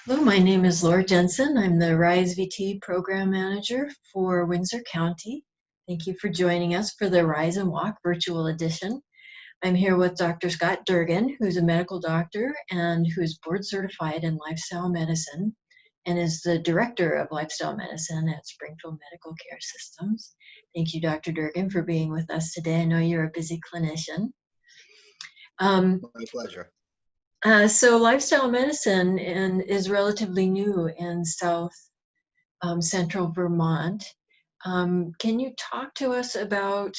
Hello, my name is Laura Jensen. I'm the RISE VT Program Manager for Windsor County. Thank you for joining us for the Rise and Walk Virtual Edition. I'm here with Dr. Scott Durgin, who's a medical doctor and who's board certified in lifestyle medicine and is the Director of Lifestyle Medicine at Springfield Medical Care Systems. Thank you, Dr. Durgin, for being with us today. I know you're a busy clinician. My pleasure. So lifestyle medicine is relatively new in South Central Vermont. Can you talk to us about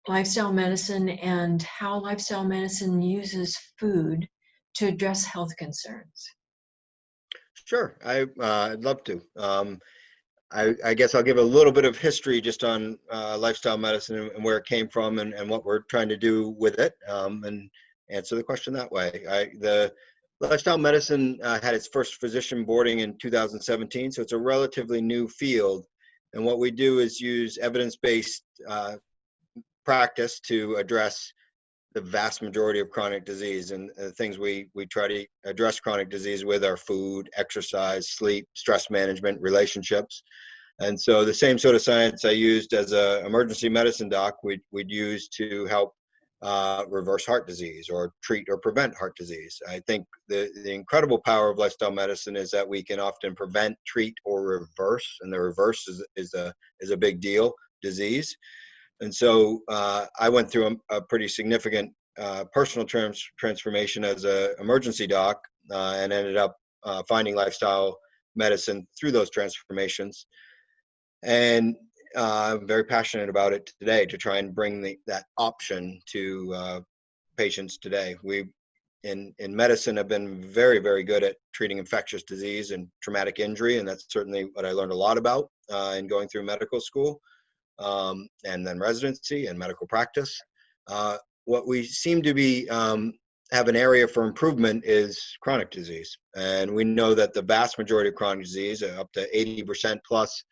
lifestyle medicine and how lifestyle medicine uses food to address health concerns? Sure, I'd love to. I guess I'll give a little bit of history just on lifestyle medicine and where it came from and what we're trying to do with it, and answer the question that way. The lifestyle medicine had its first physician boarding in 2017, so it's a relatively new field. And what we do is use evidence-based practice to address the vast majority of chronic disease, and the things we try to address chronic disease with are food, exercise, sleep, stress management, relationships. And so the same sort of science I used as an emergency medicine doc, we'd use to help reverse heart disease or treat or prevent heart disease. I think the incredible power of lifestyle medicine is that we can often prevent, treat, or reverse, and the reverse is a big deal, disease. And so I went through a pretty significant personal transformation as an emergency doc, and ended up finding lifestyle medicine through those transformations. And I'm very passionate about it today to try and bring that option to patients today. We in medicine have been very, very good at treating infectious disease and traumatic injury, and that's certainly what I learned a lot about in going through medical school. And then residency and medical practice. What we seem to be have an area for improvement is chronic disease. And we know that the vast majority of chronic disease, up to 80% plus,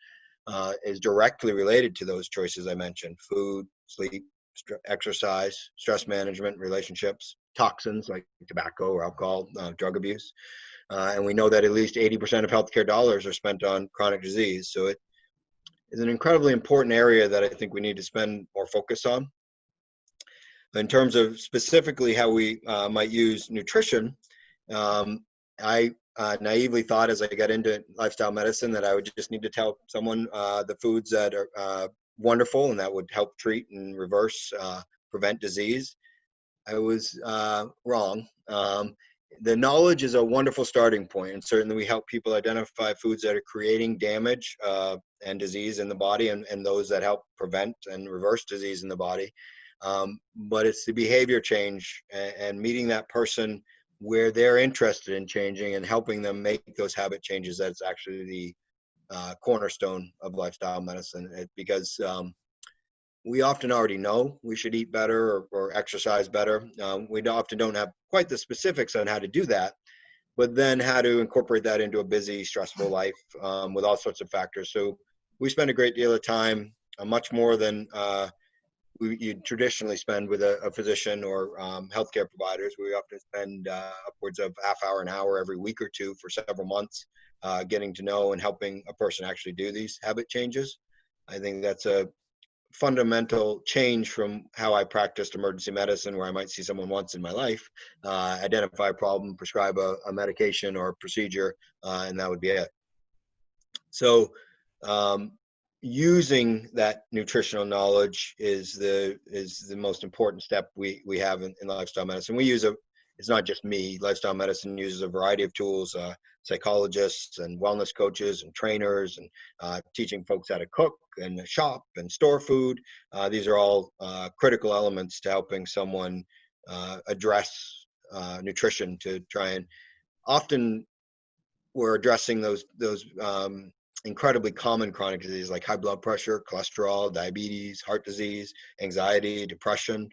is directly related to those choices I mentioned: food, sleep, exercise, stress management, relationships, toxins like tobacco or alcohol, drug abuse. And we know that at least 80% of healthcare dollars are spent on chronic disease. So it is an incredibly important area that I think we need to spend more focus on. In terms of specifically how we might use nutrition, I naively thought as I got into lifestyle medicine that I would just need to tell someone the foods that are wonderful and that would help treat and reverse, prevent disease. I was wrong. The knowledge is a wonderful starting point, and certainly we help people identify foods that are creating damage and disease in the body, and those that help prevent and reverse disease in the body. But it's the behavior change and meeting that person where they're interested in changing and helping them make those habit changes that's actually the cornerstone of lifestyle medicine. Because we often already know we should eat better or exercise better. We often don't have quite the specifics on how to do that, but then how to incorporate that into a busy, stressful life with all sorts of factors. So we spend a great deal of time, much more than you traditionally spend with a physician or healthcare providers. We often spend upwards of half hour, an hour every week or two for several months, getting to know and helping a person actually do these habit changes. I think that's a fundamental change from how I practiced emergency medicine, where I might see someone once in my life, identify a problem, prescribe a medication or a procedure, and that would be it. So using that nutritional knowledge is the most important step we have in lifestyle medicine. It's not just me. Lifestyle medicine uses a variety of tools, psychologists and wellness coaches and trainers, and teaching folks how to cook and shop and store food. These are all critical elements to helping someone address nutrition, to try and often we're addressing those incredibly common chronic diseases like high blood pressure, cholesterol, diabetes, heart disease, anxiety, depression.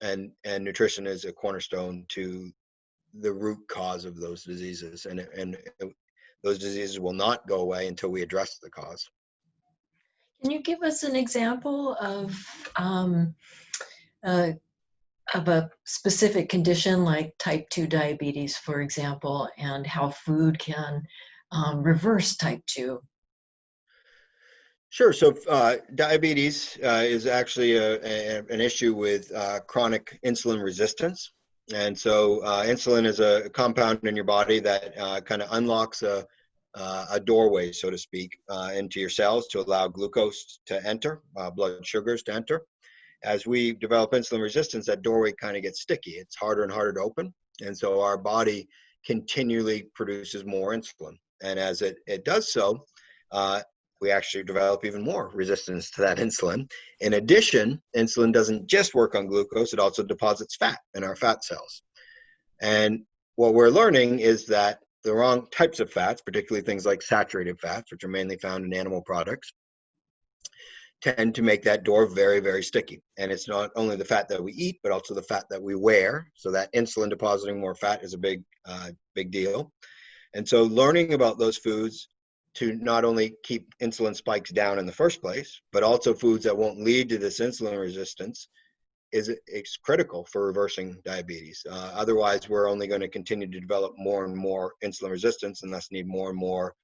And nutrition is a cornerstone to the root cause of those diseases, and those diseases will not go away until we address the cause. Can you give us an example of of a specific condition like type 2 diabetes, for example, and how food can reverse type 2? Sure. So diabetes is actually an issue with chronic insulin resistance. And so insulin is a compound in your body that kind of unlocks a doorway, so to speak, into your cells to allow glucose to enter, blood sugars to enter. As we develop insulin resistance, that doorway kind of gets sticky. It's harder and harder to open. And so our body continually produces more insulin. And as it does so, we actually develop even more resistance to that insulin. In addition, insulin doesn't just work on glucose, it also deposits fat in our fat cells. And what we're learning is that the wrong types of fats, particularly things like saturated fats, which are mainly found in animal products, tend to make that door very, very sticky. And it's not only the fat that we eat, but also the fat that we wear. So that insulin depositing more fat is a big deal. And so learning about those foods to not only keep insulin spikes down in the first place, but also foods that won't lead to this insulin resistance it's critical for reversing diabetes. Otherwise, we're only going to continue to develop more and more insulin resistance and thus need more and more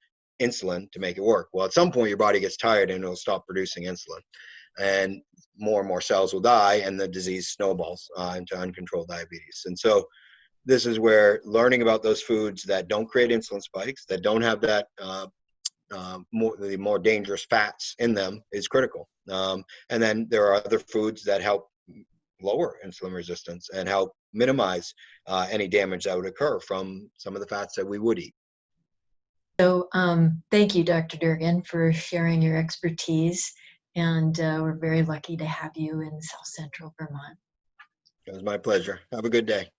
insulin to make it work. Well, at some point, your body gets tired and it'll stop producing insulin. And more cells will die and the disease snowballs into uncontrolled diabetes. And so this is where learning about those foods that don't create insulin spikes, that don't have that the more dangerous fats in them is critical. And then there are other foods that help lower insulin resistance and help minimize any damage that would occur from some of the fats that we would eat. So thank you, Dr. Durgin, for sharing your expertise. And we're very lucky to have you in South Central Vermont. It was my pleasure. Have a good day.